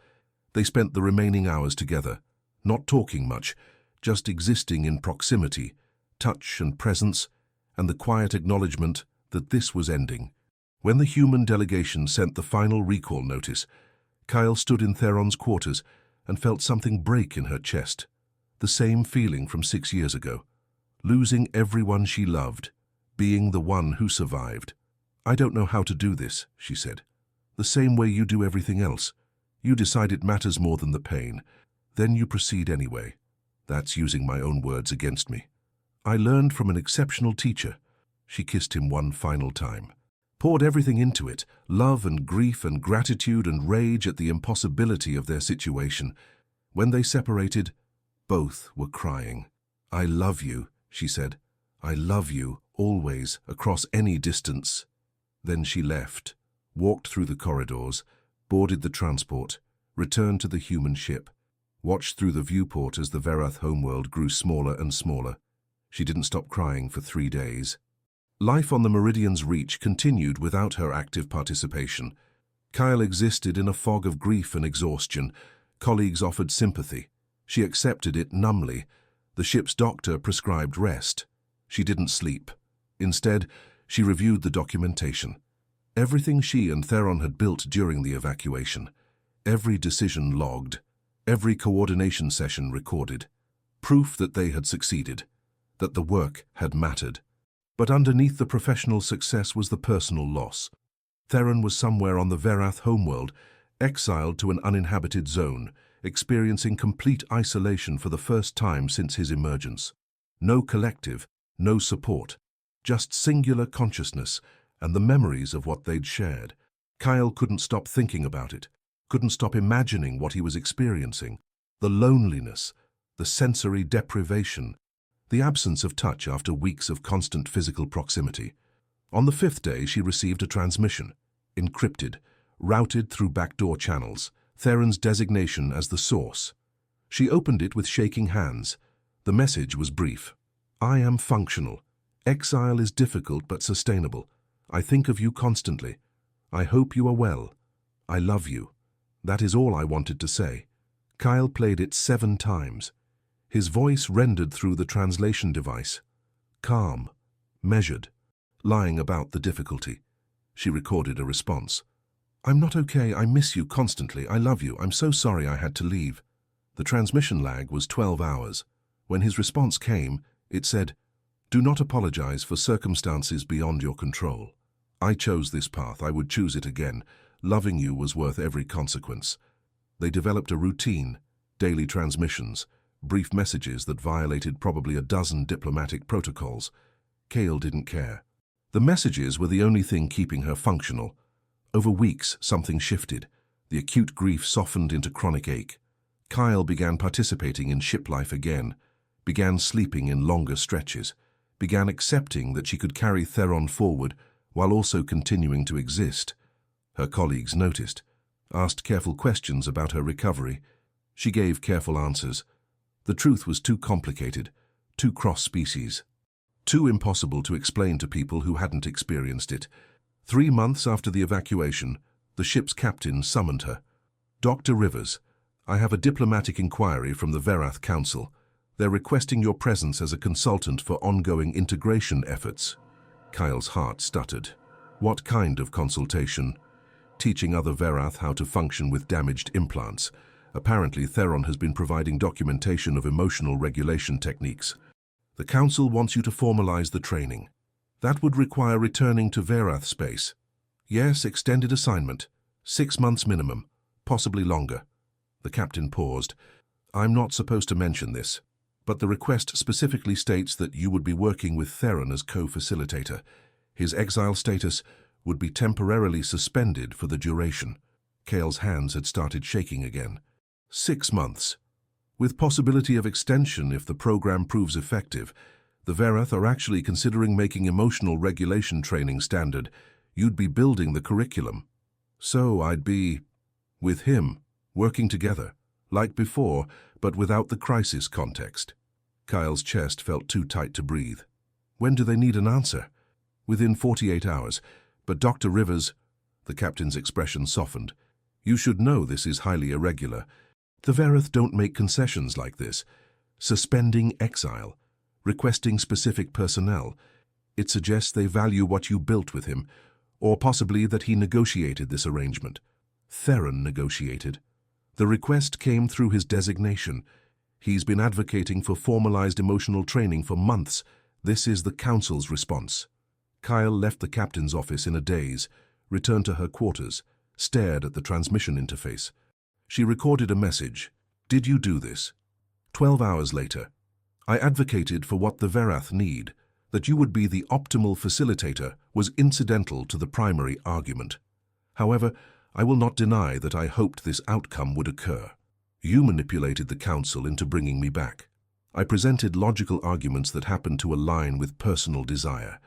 They spent the remaining hours together, not talking much, just existing in proximity, touch and presence, and the quiet acknowledgement that this was ending. When the human delegation sent the final recall notice, Kyle stood in Theron's quarters and felt something break in her chest. The same feeling from 6 years ago. Losing everyone she loved, being the one who survived. I don't know how to do this, she said. The same way you do everything else. You decide it matters more than the pain. Then you proceed anyway. That's using my own words against me. I learned from an exceptional teacher. She kissed him one final time. Poured everything into it, love and grief and gratitude and rage at the impossibility of their situation. When they separated, both were crying. I love you, she said. I love you, always, across any distance. Then she left, walked through the corridors, boarded the transport, returned to the human ship. watched through the viewport as the Verath homeworld grew smaller and smaller. She didn't stop crying for 3 days. Life on the Meridian's reach continued without her active participation. Kyle existed in a fog of grief and exhaustion. Colleagues offered sympathy. She accepted it numbly. The ship's doctor prescribed rest. She didn't sleep. Instead, she reviewed the documentation. Everything she and Theron had built during the evacuation. Every decision logged. Every coordination session recorded. Proof that they had succeeded. That the work had mattered. But underneath the professional success was the personal loss. Theron was somewhere on the Verath homeworld, exiled to an uninhabited zone, experiencing complete isolation for the first time since his emergence. No collective, no support, just singular consciousness and the memories of what they'd shared. Kyle couldn't stop thinking about it, couldn't stop imagining what he was experiencing. The loneliness, the sensory deprivation, the absence of touch after weeks of constant physical proximity. On the 5th day, she received a transmission, encrypted, routed through backdoor channels, Theron's designation as the source. She opened it with shaking hands. The message was brief. I am functional. Exile is difficult but sustainable. I think of you constantly. I hope you are well. I love you. That is all I wanted to say. Kyle played it 7 times. His voice rendered through the translation device. Calm, measured, lying about the difficulty. She recorded a response. I'm not okay. I miss you constantly. I love you. I'm so sorry I had to leave. The transmission lag was 12 hours. When his response came, it said, Do not apologize for circumstances beyond your control. I chose this path. I would choose it again. Loving you was worth every consequence. They developed a routine, daily transmissions, brief messages that violated probably a dozen diplomatic protocols. Kale didn't care. The messages were the only thing keeping her functional. Over weeks, something shifted. The acute grief softened into chronic ache. Kyle began participating in ship life again, began sleeping in longer stretches, began accepting that she could carry Theron forward while also continuing to exist. Her colleagues noticed, asked careful questions about her recovery. She gave careful answers. The truth was too complicated, too cross-species, too impossible to explain to people who hadn't experienced it. 3 months after the evacuation, the ship's captain summoned her. Dr. Rivers, I have a diplomatic inquiry from the Verath Council. They're requesting your presence as a consultant for ongoing integration efforts. Kyle's heart stuttered. What kind of consultation? Teaching other Verath how to function with damaged implants. Apparently, Theron has been providing documentation of emotional regulation techniques. The Council wants you to formalize the training. That would require returning to Verath space. Yes, extended assignment. 6 months minimum, possibly longer. The captain paused. I'm not supposed to mention this, but the request specifically states that you would be working with Theron as co-facilitator. His exile status would be temporarily suspended for the duration. Kale's hands had started shaking again. 6 months. With possibility of extension if the program proves effective. The Verath are actually considering making emotional regulation training standard. You'd be building the curriculum. So I'd be with him, working together, like before, but without the crisis context. Kyle's chest felt too tight to breathe. When do they need an answer? Within 48 hours. But Dr. Rivers, the captain's expression softened. You should know this is highly irregular. The Verath don't make concessions like this. Suspending exile, requesting specific personnel. It suggests they value what you built with him, or possibly that he negotiated this arrangement. Theron negotiated. The request came through his designation. He's been advocating for formalized emotional training for months. This is the Council's response. Kyle left the captain's office in a daze, returned to her quarters, stared at the transmission interface. She recorded a message. Did you do this? 12 hours later. I advocated for what the Verath need. That you would be the optimal facilitator was incidental to the primary argument. However, I will not deny that I hoped this outcome would occur. You manipulated the Council into bringing me back. I presented logical arguments that happened to align with personal desire.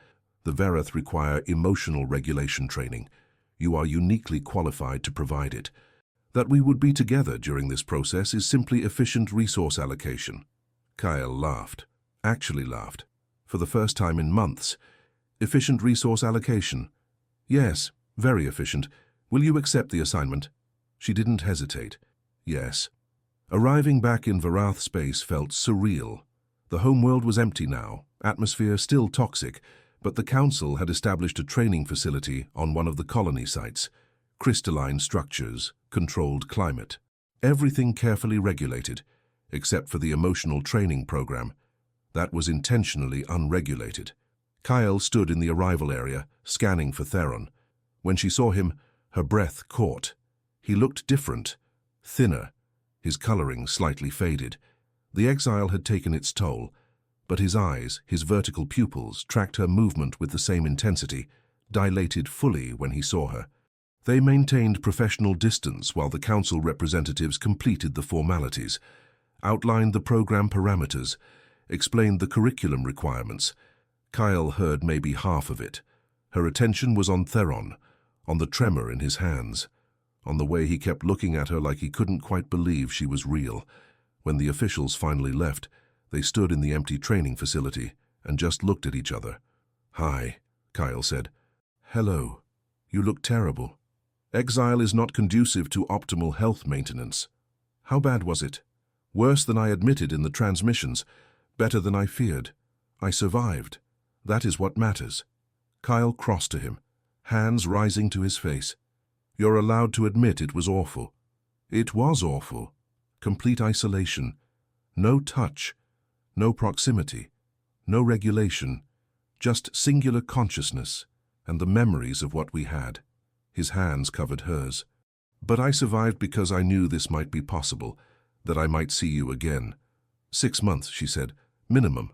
The Verath require emotional regulation training. You are uniquely qualified to provide it. That we would be together during this process is simply efficient resource allocation. Kyle laughed. Actually laughed. For the first time in months. Efficient resource allocation. Yes, very efficient. Will you accept the assignment? She didn't hesitate. Yes. Arriving back in Varath space felt surreal. The homeworld was empty now, atmosphere still toxic, but the Council had established a training facility on one of the colony sites. Crystalline structures, controlled climate. Everything carefully regulated, except for the emotional training program. That was intentionally unregulated. Kyle stood in the arrival area, scanning for Theron. When she saw him, her breath caught. He looked different, thinner, his coloring slightly faded. The exile had taken its toll, but his eyes, his vertical pupils, tracked her movement with the same intensity, dilated fully when he saw her. They maintained professional distance while the Council representatives completed the formalities, outlined the program parameters, explained the curriculum requirements. Kyle heard maybe half of it. Her attention was on Theron, on the tremor in his hands, on the way he kept looking at her like he couldn't quite believe she was real. When the officials finally left, they stood in the empty training facility and just looked at each other. "Hi," Kyle said. "Hello. You look terrible. Exile is not conducive to optimal health maintenance. How bad was it?" "Worse than I admitted in the transmissions. Better than I feared. I survived. That is what matters." Kyle crossed to him, hands rising to his face. "You're allowed to admit it was awful." "It was awful. Complete isolation. No touch. No proximity. No regulation. Just singular consciousness and the memories of what we had." His hands covered hers. "But I survived because I knew this might be possible, that I might see you again. 6 months," she said. "Minimum.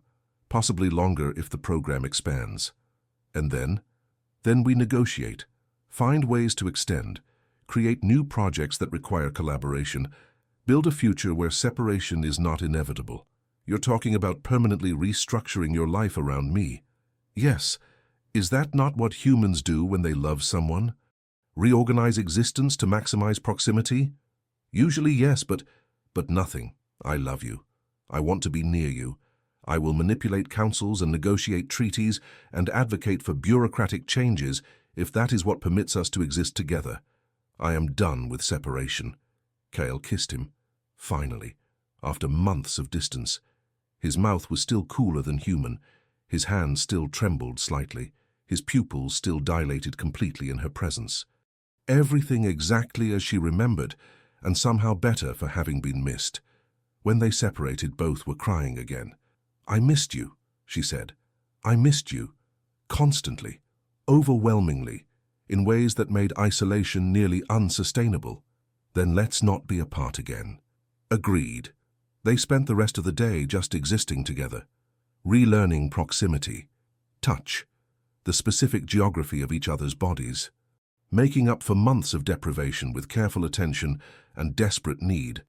Possibly longer if the program expands. And then? Then we negotiate. Find ways to extend. Create new projects that require collaboration. Build a future where separation is not inevitable." "You're talking about permanently restructuring your life around me." "Yes. Is that not what humans do when they love someone? Reorganize existence to maximize proximity?" "Usually yes, but nothing. I love you. I want to be near you. I will manipulate councils and negotiate treaties and advocate for bureaucratic changes if that is what permits us to exist together. I am done with separation." Kyle kissed him. Finally, after months of distance. His mouth was still cooler than human. His hand still trembled slightly. His pupils still dilated completely in her presence. Everything exactly as she remembered, and somehow better for having been missed. When they separated, both were crying again. "I missed you," she said. "I missed you. Constantly. Overwhelmingly. In ways that made isolation nearly unsustainable. Then let's not be apart again." Agreed. They spent the rest of the day just existing together. Relearning proximity. Touch. The specific geography of each other's bodies. Making up for months of deprivation with careful attention and desperate need.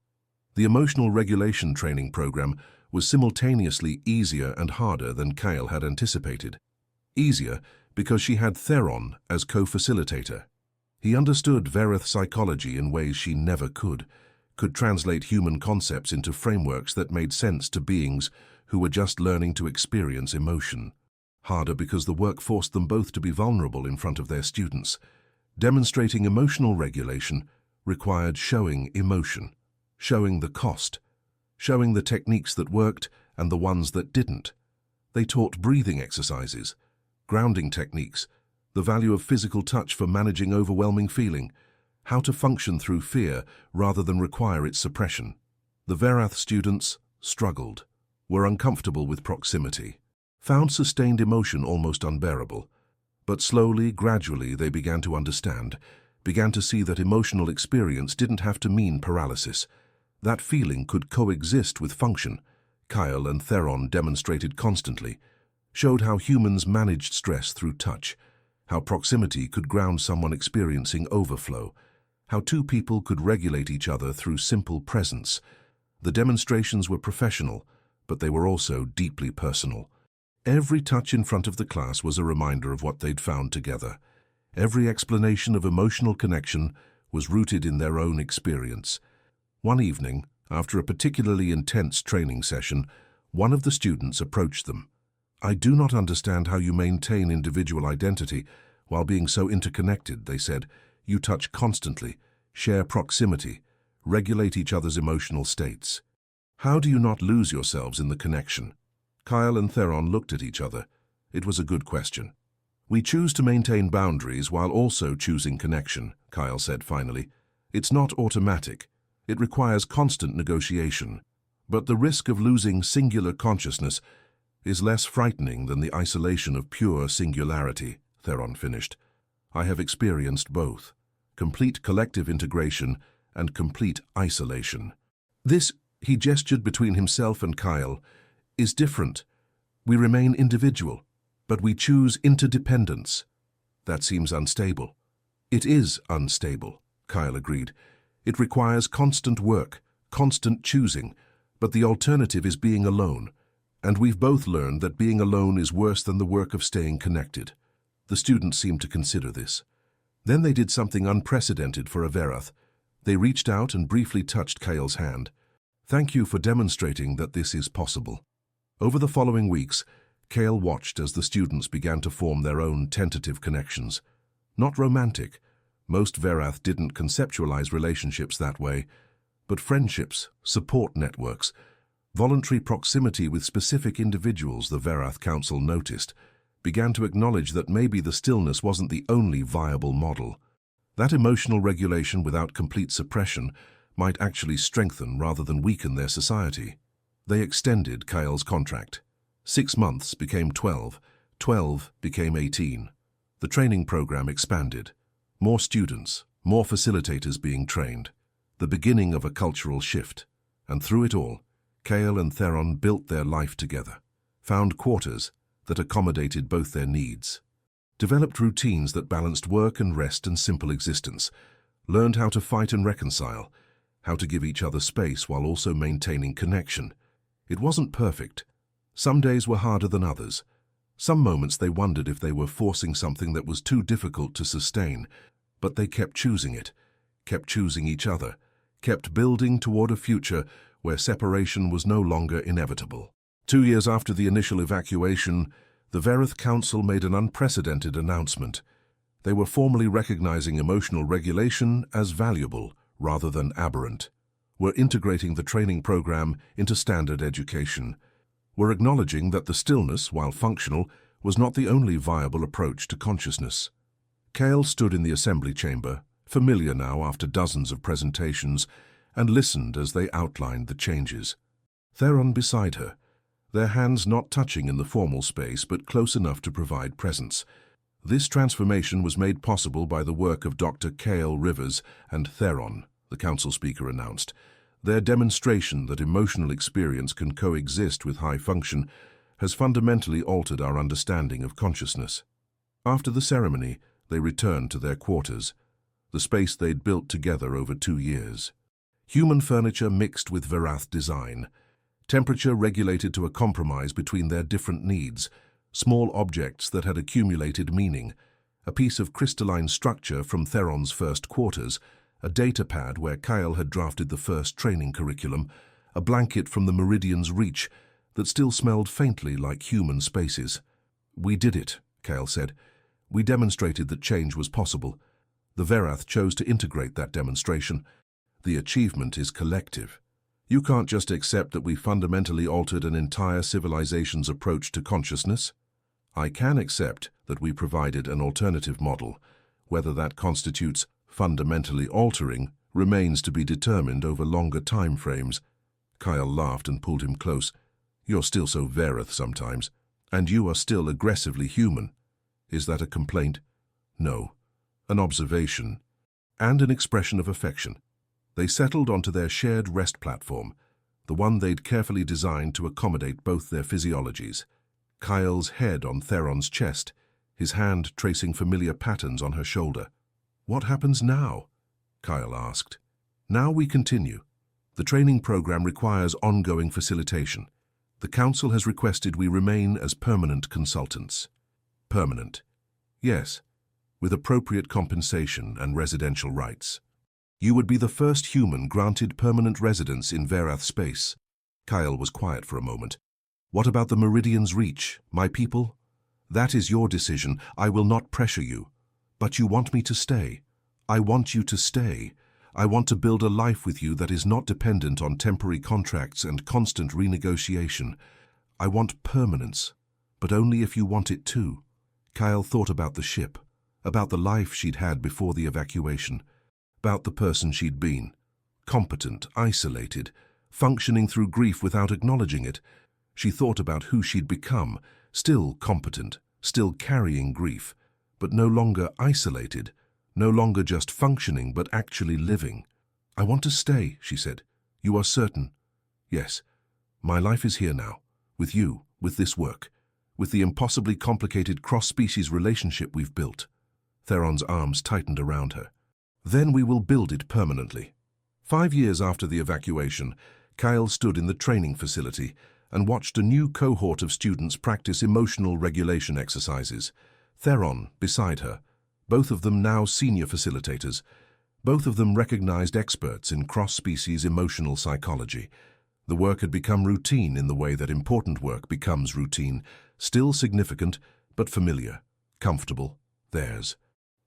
The emotional regulation training program was simultaneously easier and harder than Kyle had anticipated. Easier because she had Theron as co-facilitator. He understood Varath psychology in ways she never could translate human concepts into frameworks that made sense to beings who were just learning to experience emotion. Harder because the work forced them both to be vulnerable in front of their students. Demonstrating emotional regulation required showing emotion, showing the cost, showing the techniques that worked and the ones that didn't. They taught breathing exercises, grounding techniques, the value of physical touch for managing overwhelming feeling, how to function through fear rather than require its suppression. The Varath students struggled, were uncomfortable with proximity, found sustained emotion almost unbearable. But slowly, gradually, they began to understand, began to see that emotional experience didn't have to mean paralysis. That feeling could coexist with function. Kyle and Theron demonstrated constantly, showed how humans managed stress through touch, how proximity could ground someone experiencing overflow, how two people could regulate each other through simple presence. The demonstrations were professional, but they were also deeply personal. Every touch in front of the class was a reminder of what they'd found together. Every explanation of emotional connection was rooted in their own experience. One evening, after a particularly intense training session, one of the students approached them. "I do not understand how you maintain individual identity while being so interconnected," they said. "You touch constantly, share proximity, regulate each other's emotional states. How do you not lose yourselves in the connection?" Kyle and Theron looked at each other. It was a good question. "We choose to maintain boundaries while also choosing connection," Kyle said finally. "It's not automatic. It requires constant negotiation. But the risk of losing singular consciousness is less frightening than the isolation of pure singularity," Theron finished. "I have experienced both, complete collective integration and complete isolation. This," he gestured between himself and Kyle, "is different. We remain individual, but we choose interdependence. That seems unstable." "It is unstable," Kyle agreed. "It requires constant work, constant choosing, but the alternative is being alone. And we've both learned that being alone is worse than the work of staying connected." The students seemed to consider this. Then they did something unprecedented for a Verath. They reached out and briefly touched Kyle's hand. "Thank you for demonstrating that this is possible." Over the following weeks, Kyle watched as the students began to form their own tentative connections. Not romantic. Most Verath didn't conceptualize relationships that way. But friendships, support networks, voluntary proximity with specific individuals, the Verath Council noticed, began to acknowledge that maybe the stillness wasn't the only viable model. That emotional regulation without complete suppression might actually strengthen rather than weaken their society. They extended Kyle's contract. 6 months became 12, 12 became 18. The training program expanded. More students, more facilitators being trained. The beginning of a cultural shift. And through it all, Kyle and Theron built their life together, found quarters that accommodated both their needs, developed routines that balanced work and rest and simple existence, learned how to fight and reconcile, how to give each other space while also maintaining connection. It wasn't perfect. Some days were harder than others. Some moments they wondered if they were forcing something that was too difficult to sustain, but they kept choosing it, kept choosing each other, kept building toward a future where separation was no longer inevitable. 2 years after the initial evacuation, the Verath Council made an unprecedented announcement. They were formally recognizing emotional regulation as valuable rather than aberrant. We're integrating the training program into standard education. We're acknowledging that the stillness, while functional, was not the only viable approach to consciousness. Kyle stood in the assembly chamber, familiar now after dozens of presentations, and listened as they outlined the changes. Theron beside her, their hands not touching in the formal space but close enough to provide presence. This transformation was made possible by the work of Dr. Kyle Rivers and Theron, the council speaker announced. Their demonstration that emotional experience can coexist with high function has fundamentally altered our understanding of consciousness. After the ceremony, they returned to their quarters, the space they'd built together over 2 years. Human furniture mixed with Verath design, temperature regulated to a compromise between their different needs, small objects that had accumulated meaning, a piece of crystalline structure from Theron's first quarters, a data pad where Kyle had drafted the first training curriculum, a blanket from the Meridian's reach that still smelled faintly like human spaces. "We did it," Kyle said. "We demonstrated that change was possible. The Verath chose to integrate that demonstration. The achievement is collective. You can't just accept that we fundamentally altered an entire civilization's approach to consciousness. I can accept that we provided an alternative model. Whether that constitutes fundamentally altering remains to be determined over longer time frames." Kyle laughed and pulled him close. "You're still so Verath sometimes, and you are still aggressively human. Is that a complaint?" "No. An observation, and an expression of affection." They settled onto their shared rest platform, the one they'd carefully designed to accommodate both their physiologies. Kyle's head on Theron's chest, his hand tracing familiar patterns on her shoulder. "What happens now?" Kyle asked. "Now we continue. The training program requires ongoing facilitation. The council has requested we remain as permanent consultants." "Permanent?" "Yes, with appropriate compensation and residential rights." You would be the first human granted permanent residence in Verath space. Kyle was quiet for a moment. What about the Meridian's reach, my people? That is your decision. I will not pressure you. But you want me to stay. I want you to stay. I want to build a life with you that is not dependent on temporary contracts and constant renegotiation. I want permanence, but only if you want it too. Kyle thought about the ship, about the life she'd had before the evacuation, about the person she'd been. Competent, isolated, functioning through grief without acknowledging it. She thought about who she'd become, still competent, still carrying grief, but no longer isolated, no longer just functioning but actually living. I want to stay, she said. You are certain? Yes. My life is here now, with you, with this work, with the impossibly complicated cross-species relationship we've built. Theron's arms tightened around her. Then we will build it permanently. 5 years after the evacuation, Kyle stood in the training facility and watched a new cohort of students practice emotional regulation exercises. Theron beside her, both of them now senior facilitators, both of them recognized experts in cross-species emotional psychology. The work had become routine in the way that important work becomes routine, still significant, but familiar, comfortable, theirs.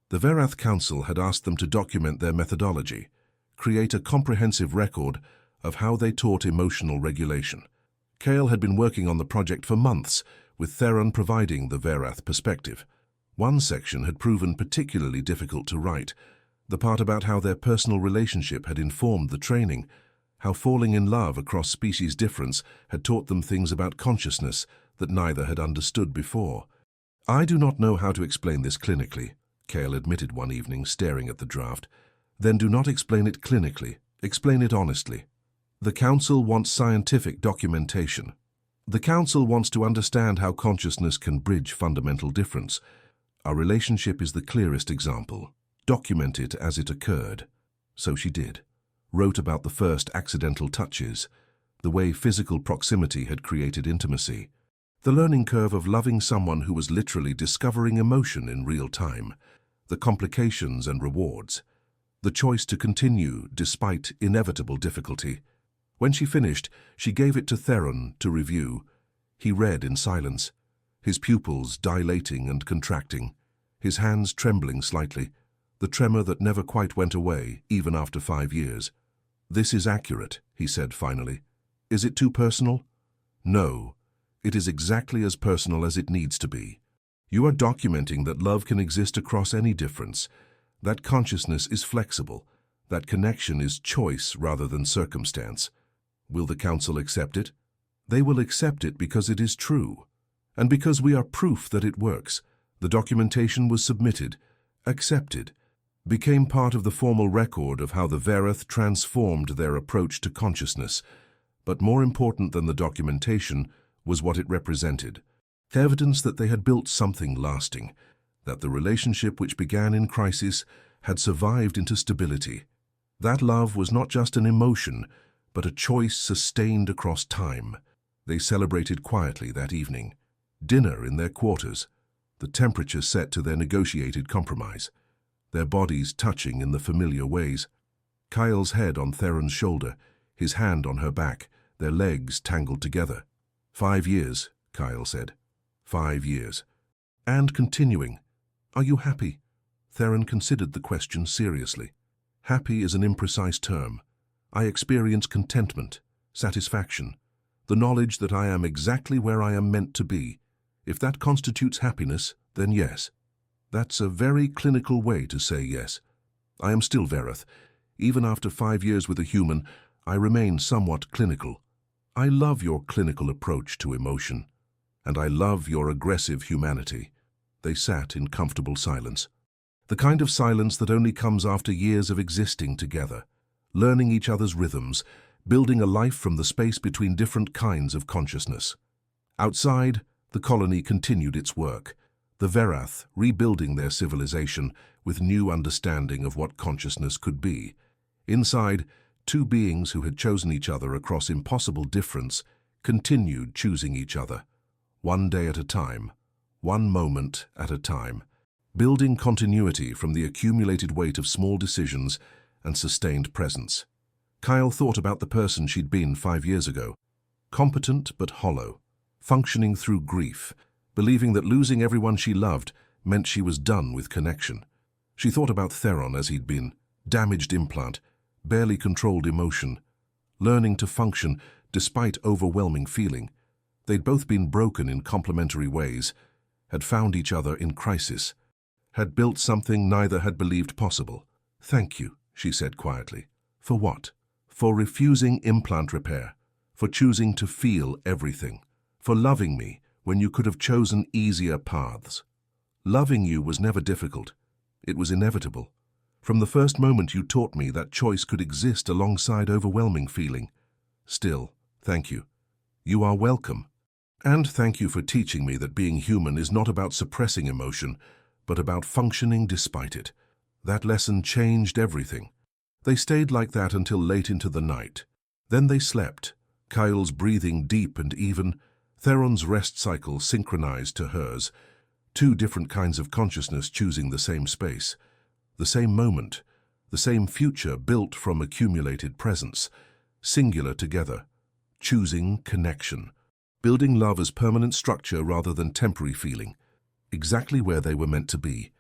The Verath Council had asked them to document their methodology, create a comprehensive record of how they taught emotional regulation. Kale had been working on the project for months, with Theron providing the Verath perspective. One section had proven particularly difficult to write, the part about how their personal relationship had informed the training, how falling in love across species difference had taught them things about consciousness that neither had understood before. I do not know how to explain this clinically, Kale admitted one evening, staring at the draft. Then do not explain it clinically. Explain it honestly. The Council wants scientific documentation. The Council wants to understand how consciousness can bridge fundamental difference. Our relationship is the clearest example. Document it as it occurred. So she did. Wrote about the first accidental touches, the way physical proximity had created intimacy, the learning curve of loving someone who was literally discovering emotion in real time, the complications and rewards, the choice to continue despite inevitable difficulty. When she finished, she gave it to Theron to review. He read in silence, his pupils dilating and contracting, his hands trembling slightly, the tremor that never quite went away, even after 5 years. This is accurate, he said finally. Is it too personal? No, it is exactly as personal as it needs to be. You are documenting that love can exist across any difference, that consciousness is flexible, that connection is choice rather than circumstance. Will the Council accept it? They will accept it because it is true, and because we are proof that it works. The documentation was submitted, accepted, became part of the formal record of how the Verath transformed their approach to consciousness. But more important than the documentation was what it represented. Evidence that they had built something lasting, that the relationship which began in crisis had survived into stability. That love was not just an emotion, but a choice sustained across time. They celebrated quietly that evening. Dinner in their quarters, the temperature set to their negotiated compromise, their bodies touching in the familiar ways. Kyle's head on Theron's shoulder, his hand on her back, their legs tangled together. 5 years, Kyle said. 5 years. And continuing. Are you happy? Theron considered the question seriously. Happy is an imprecise term. I experience contentment, satisfaction, the knowledge that I am exactly where I am meant to be. If that constitutes happiness, then yes. That's a very clinical way to say yes. I am still Verath. Even after 5 years with a human, I remain somewhat clinical. I love your clinical approach to emotion, and I love your aggressive humanity. They sat in comfortable silence. The kind of silence that only comes after years of existing together, learning each other's rhythms, building a life from the space between different kinds of consciousness. Outside, the colony continued its work, the Verath rebuilding their civilization with new understanding of what consciousness could be. Inside, 2 beings who had chosen each other across impossible difference continued choosing each other, one day at a time, one moment at a time, building continuity from the accumulated weight of small decisions and sustained presence. Kyle thought about the person she'd been 5 years ago. Competent but hollow, functioning through grief, believing that losing everyone she loved meant she was done with connection. She thought about Theron as he'd been, damaged implant, barely controlled emotion, learning to function despite overwhelming feeling. They'd both been broken in complementary ways, had found each other in crisis, had built something neither had believed possible. "Thank you," she said quietly. "For what?" "For refusing implant repair, for choosing to feel everything, for loving me when you could have chosen easier paths. Loving you was never difficult. It was inevitable. From the first moment you taught me that choice could exist alongside overwhelming feeling. Still, thank you. You are welcome. And thank you for teaching me that being human is not about suppressing emotion, but about functioning despite it. That lesson changed everything." They stayed like that until late into the night. Then they slept, Kyle's breathing deep and even, Theron's rest cycle synchronized to hers, two different kinds of consciousness choosing the same space, the same moment, the same future built from accumulated presence, singular together, choosing connection, building love as permanent structure rather than temporary feeling, exactly where they were meant to be.